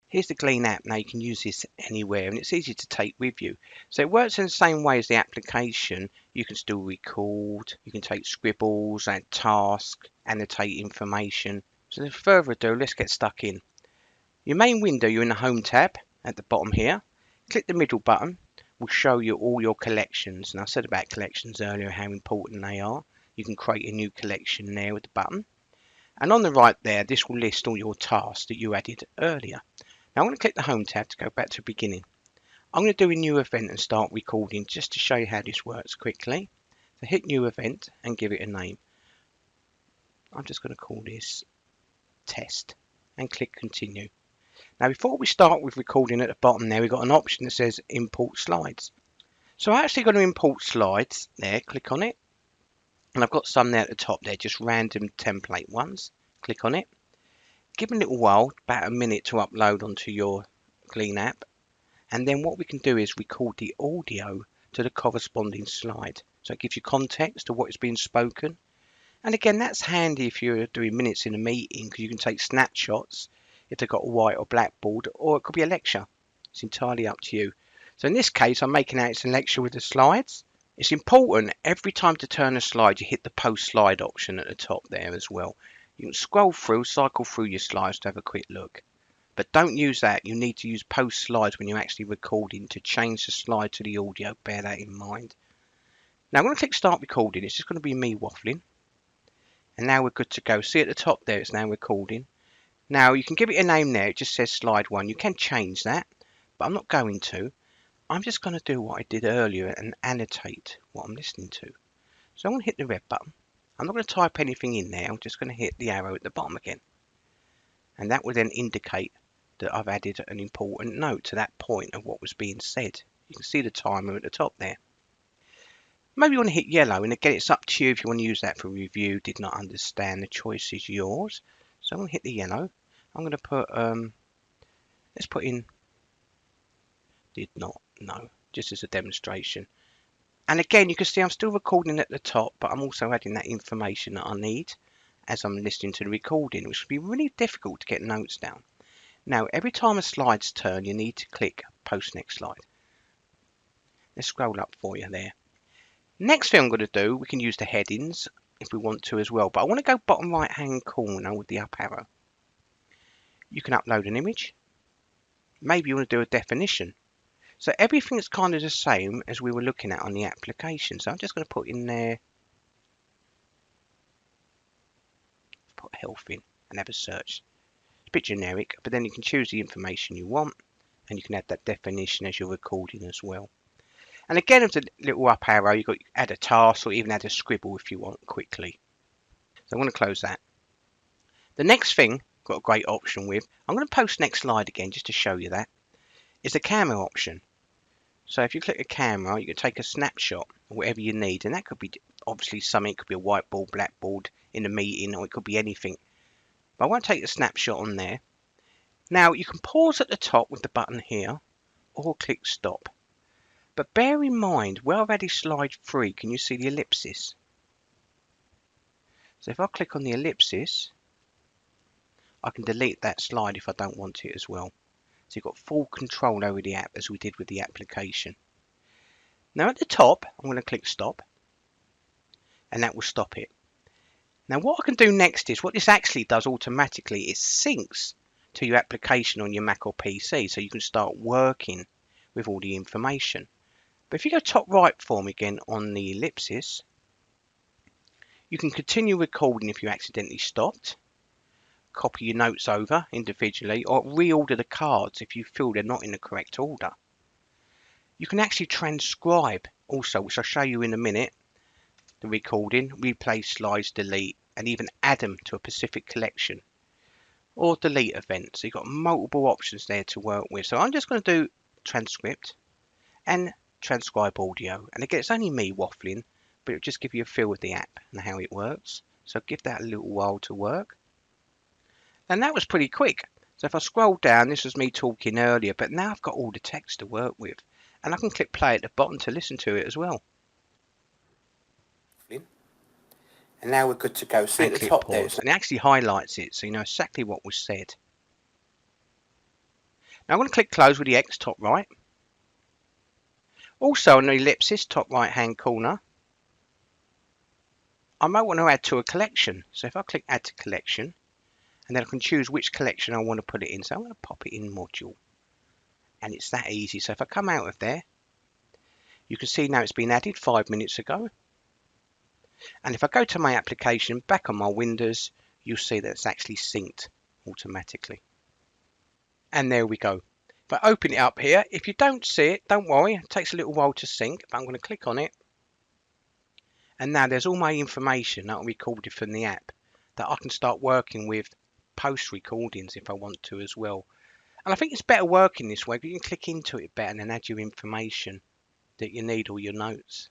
Here's the Glean app. Now you can use this anywhere and it's easy to take with you. So it works in the same way as the application. You can still record, you can take scribbles, add tasks, annotate information. So without further ado, let's get stuck in. Your main window, you're in the Home tab at the bottom here. Click the middle button, will show you all your collections. And I said about collections earlier, how important they are. You can create a new collection there with the button. And on the right there, this will list all your tasks that you added earlier. Now I'm going to click the Home tab to go back to the beginning. I'm going to do a new event and start recording just to show you how this works quickly. So hit new event and give it a name. I'm just going to call this test and click continue. Now before we start with recording at the bottom there, we've got an option that says import slides. So I'm actually going to import slides there, click on it. And I've got some there at the top there, just random template ones. Click on it. Give them a little while, about a minute to upload onto your Glean app. And then what we can do is record the audio to the corresponding slide. So it gives you context to what is being spoken. And again, that's handy if you're doing minutes in a meeting because you can take snapshots if they've got a white or blackboard, or it could be a lecture. It's entirely up to you. So in this case, I'm making out it's a lecture with the slides. It's important every time to turn a slide, you hit the post slide option at the top there as well. You can scroll through, cycle through your slides to have a quick look. But don't use that. You need to use post slides when you're actually recording to change the slide to the audio. Bear that in mind. Now I'm going to click start recording. It's just going to be me waffling. And now we're good to go. See at the top there, it's now recording. Now you can give it a name there. It just says slide 1. You can change that, but I'm not going to. I'm just going to do what I did earlier and annotate what I'm listening to. So I'm going to hit the red button. I'm not going to type anything in there. I'm just going to hit the arrow at the bottom again. And that will then indicate that I've added an important note to that point of what was being said. You can see the timer at the top there. Maybe you want to hit yellow, and again it's up to you if you want to use that for review, did not understand, the choice is yours. So I'm going to hit the yellow. I'm going to put, let's put in did not know, just as a demonstration. And again, you can see I'm still recording at the top, but I'm also adding that information that I need as I'm listening to the recording, which would be really difficult to get notes down. Now, every time a slide's turn, you need to click post next slide. Let's scroll up for you there. Next thing I'm going to do, we can use the headings if we want to as well, but I want to go bottom right hand corner with the up arrow. You can upload an image. Maybe you want to do a definition. So everything's kind of the same as we were looking at on the application. So I'm just going to put in there, put health in and have a search. It's a bit generic, but then you can choose the information you want and you can add that definition as you're recording as well. And again, with the little up arrow, you've got to add a task or even add a scribble if you want quickly. So I'm going to close that. The next thing, got a great option with, I'm going to post next slide again just to show you that, is the camera option. So if you click a camera, you can take a snapshot of whatever you need, and that could be obviously something, it could be a whiteboard, blackboard in a meeting, or it could be anything. But I won't take the snapshot on there. Now you can pause at the top with the button here, or click stop. But bear in mind, where I've added slide 3, can you see the ellipsis? So if I click on the ellipsis, I can delete that slide if I don't want it as well. So you've got full control over the app as we did with the application. Now at the top, I'm going to click stop, and that will stop it. Now what I can do next is, what this actually does automatically is syncs to your application on your Mac or PC, so you can start working with all the information. But if you go top right for me again on the ellipsis, you can continue recording if you accidentally stopped, copy your notes over individually, or reorder the cards if you feel they're not in the correct order. You can actually transcribe also, which I'll show you in a minute, the recording, replay slides, delete, and even add them to a specific collection, or delete events. So you've got multiple options there to work with. So I'm just going to do transcript and transcribe audio. And again, it's only me waffling, but it'll just give you a feel of the app and how it works. So give that a little while to work. And that was pretty quick. So if I scroll down, this was me talking earlier, but now I've got all the text to work with. And I can click play at the bottom to listen to it as well. And now we're good to go. See at the top there. And it actually highlights it, so you know exactly what was said. Now I'm going to click close with the X top right. Also on the ellipsis top right hand corner, I might want to add to a collection. So if I click add to collection, and then I can choose which collection I want to put it in. So I'm going to pop it in module. And it's that easy. So if I come out of there, you can see now it's been added 5 minutes ago. And if I go to my application, back on my Windows, you'll see that it's actually synced automatically. And there we go. If I open it up here, if you don't see it, don't worry. It takes a little while to sync, but I'm going to click on it. And now there's all my information that I recorded from the app that I can start working with post recordings if I want to as well. And I think it's better working this way because you can click into it better and then add your information that you need, all your notes.